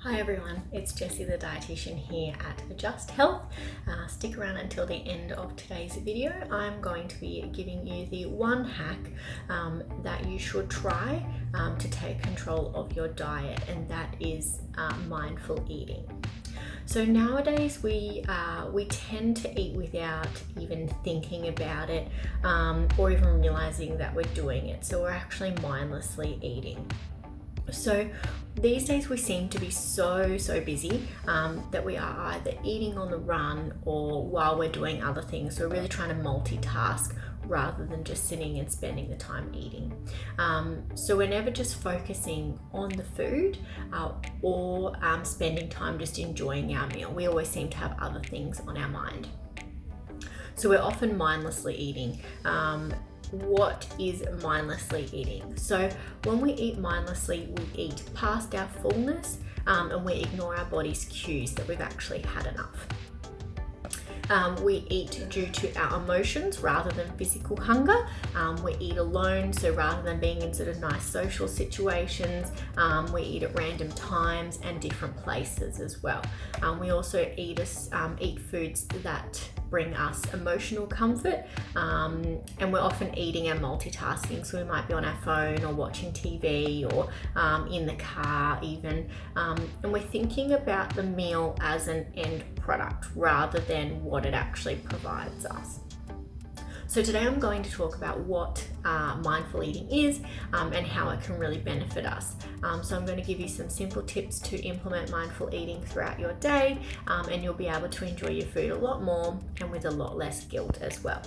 Hi everyone, it's Jessie the dietitian here at Adjust Health. Stick around until the end of today's video. I'm going to be giving you the one hack that you should try to take control of your diet, and that is mindful eating. So nowadays we tend to eat without even thinking about it or even realizing that we're doing it. So we're actually mindlessly eating. So these days we seem to be so busy that we are either eating on the run or while we're doing other things. So we're really trying to multitask rather than just sitting and spending the time eating. So we're never just focusing on the food or spending time just enjoying our meal. We always seem to have other things on our mind. So we're often mindlessly eating. What is mindlessly eating? So when we eat mindlessly, we eat past our fullness and we ignore our body's cues that we've actually had enough. We eat due to our emotions rather than physical hunger. We eat alone, so rather than being in sort of nice social situations, we eat at random times and different places as well. We also eat foods that bring us emotional comfort, and we're often eating and multitasking, so we might be on our phone or watching TV or in the car even, and we're thinking about the meal as an end product rather than what it actually provides us. So today I'm going to talk about what mindful eating is and how it can really benefit us. So I'm going to give you some simple tips to implement mindful eating throughout your day, and you'll be able to enjoy your food a lot more and with a lot less guilt as well.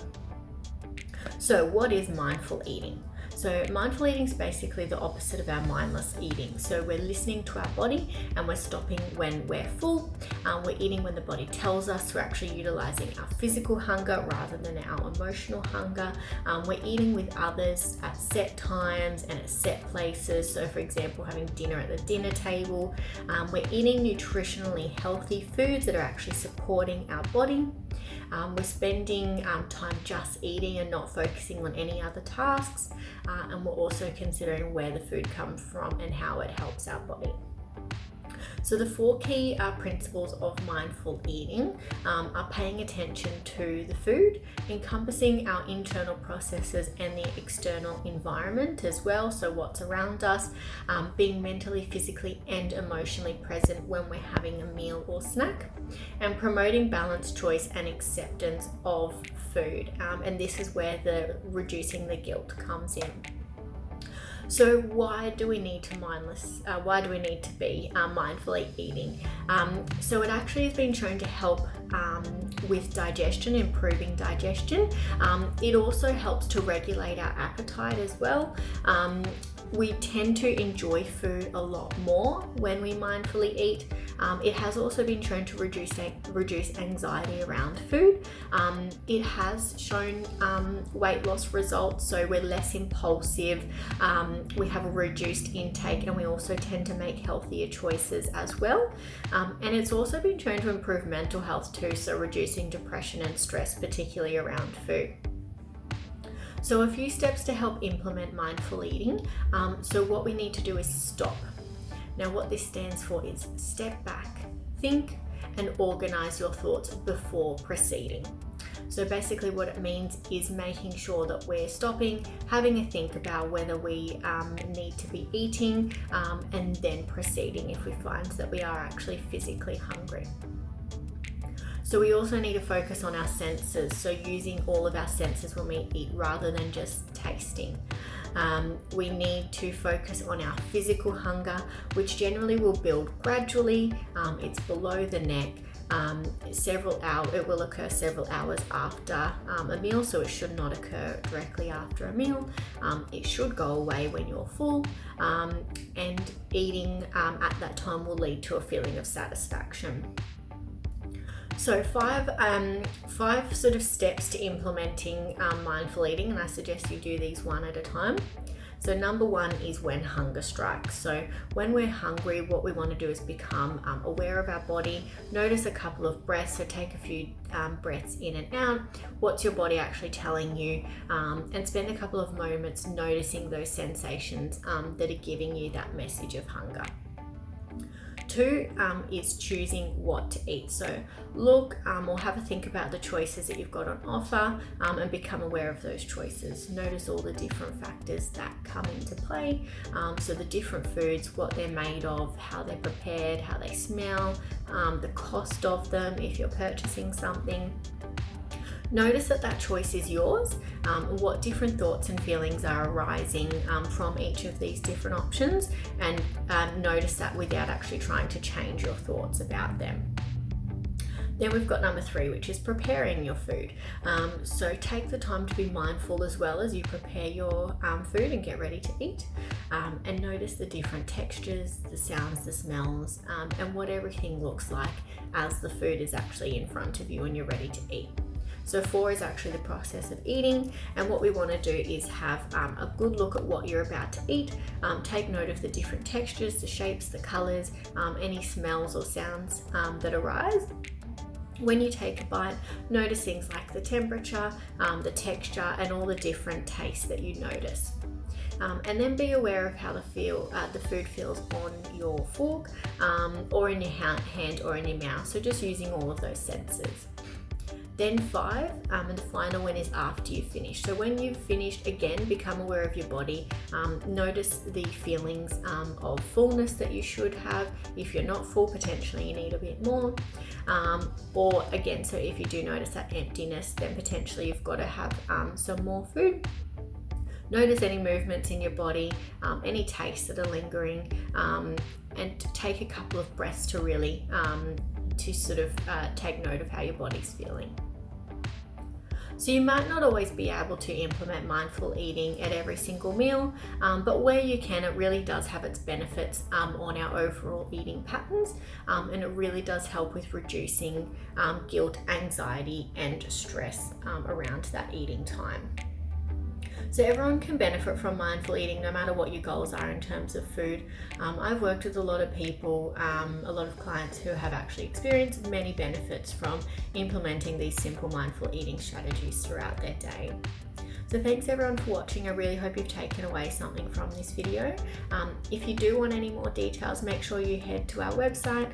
So what is mindful eating? So mindful eating is basically the opposite of our mindless eating. So we're listening to our body and we're stopping when we're full. We're eating when the body tells us. We're actually utilizing our physical hunger rather than our emotional hunger. We're eating with others at set times and at set places. So for example, having dinner at the dinner table. We're eating nutritionally healthy foods that are actually supporting our body. We're spending time just eating and not focusing on any other tasks. And we're also considering where the food comes from and how it helps our body. So the four key principles of mindful eating are paying attention to the food, encompassing our internal processes and the external environment as well, so what's around us, being mentally, physically and emotionally present when we're having a meal or snack, and promoting balanced choice and acceptance of food. And this is where the reducing the guilt comes in. So why do we need to be mindfully eating? So it actually has been shown to help with digestion, improving digestion. It also helps to regulate our appetite as well. We tend to enjoy food a lot more when we mindfully eat. It has also been shown to reduce anxiety around food. It has shown weight loss results, so we're less impulsive, we have a reduced intake, and we also tend to make healthier choices as well. And it's also been shown to improve mental health too, so reducing depression and stress, particularly around food. So a few steps to help implement mindful eating. So what we need to do is stop. Now what this stands for is step back, think and organize your thoughts before proceeding. So basically what it means is making sure that we're stopping, having a think about whether we need to be eating, and then proceeding if we find that we are actually physically hungry. So we also need to focus on our senses, so using all of our senses when we eat rather than just tasting. We need to focus on our physical hunger, which generally will build gradually. It's below the neck. It will occur several hours after a meal, so it should not occur directly after a meal. It should go away when you're full, and eating at that time will lead to a feeling of satisfaction. So five sort of steps to implementing mindful eating, and I suggest you do these one at a time. So number one is when hunger strikes. So when we're hungry, what we want to do is become aware of our body, notice a couple of breaths, so take a few breaths in and out. What's your body actually telling you? And spend a couple of moments noticing those sensations that are giving you that message of hunger. 2 is choosing what to eat. So look or have a think about the choices that you've got on offer and become aware of those choices. Notice all the different factors that come into play. So the different foods, what they're made of, how they're prepared, how they smell, the cost of them if you're purchasing something. Notice that choice is yours, what different thoughts and feelings are arising from each of these different options, and notice that without actually trying to change your thoughts about them. Then we've got number 3, which is preparing your food. So take the time to be mindful as well as you prepare your food and get ready to eat, and notice the different textures, the sounds, the smells, and what everything looks like as the food is actually in front of you and you're ready to eat. So 4 is actually the process of eating, and what we want to do is have a good look at what you're about to eat. Take note of the different textures, the shapes, the colors, any smells or sounds that arise. When you take a bite, notice things like the temperature, the texture, and all the different tastes that you notice. And then be aware of how the food feels on your fork, or in your hand or in your mouth. So just using all of those senses. Then 5, and the final one is after you finish. So when you've finished, again, become aware of your body. Notice the feelings of fullness that you should have. If you're not full, potentially you need a bit more. Or again, so if you do notice that emptiness, then potentially you've got to have some more food. Notice any movements in your body, any tastes that are lingering, and take a couple of breaths to really to sort of take note of how your body's feeling. So you might not always be able to implement mindful eating at every single meal, but where you can, it really does have its benefits on our overall eating patterns, and it really does help with reducing guilt, anxiety, and stress around that eating time. So everyone can benefit from mindful eating no matter what your goals are in terms of food. I've worked with a lot of people, a lot of clients who have actually experienced many benefits from implementing these simple mindful eating strategies throughout their day. So thanks everyone for watching. I really hope you've taken away something from this video. If you do want any more details, make sure you head to our website,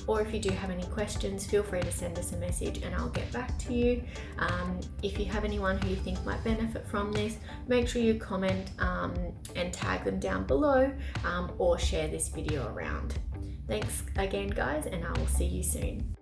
or if you do have any questions, feel free to send us a message and I'll get back to you. If you have anyone who you think might benefit from this, make sure you comment and tag them down below, or share this video around. Thanks again guys, and I will see you soon.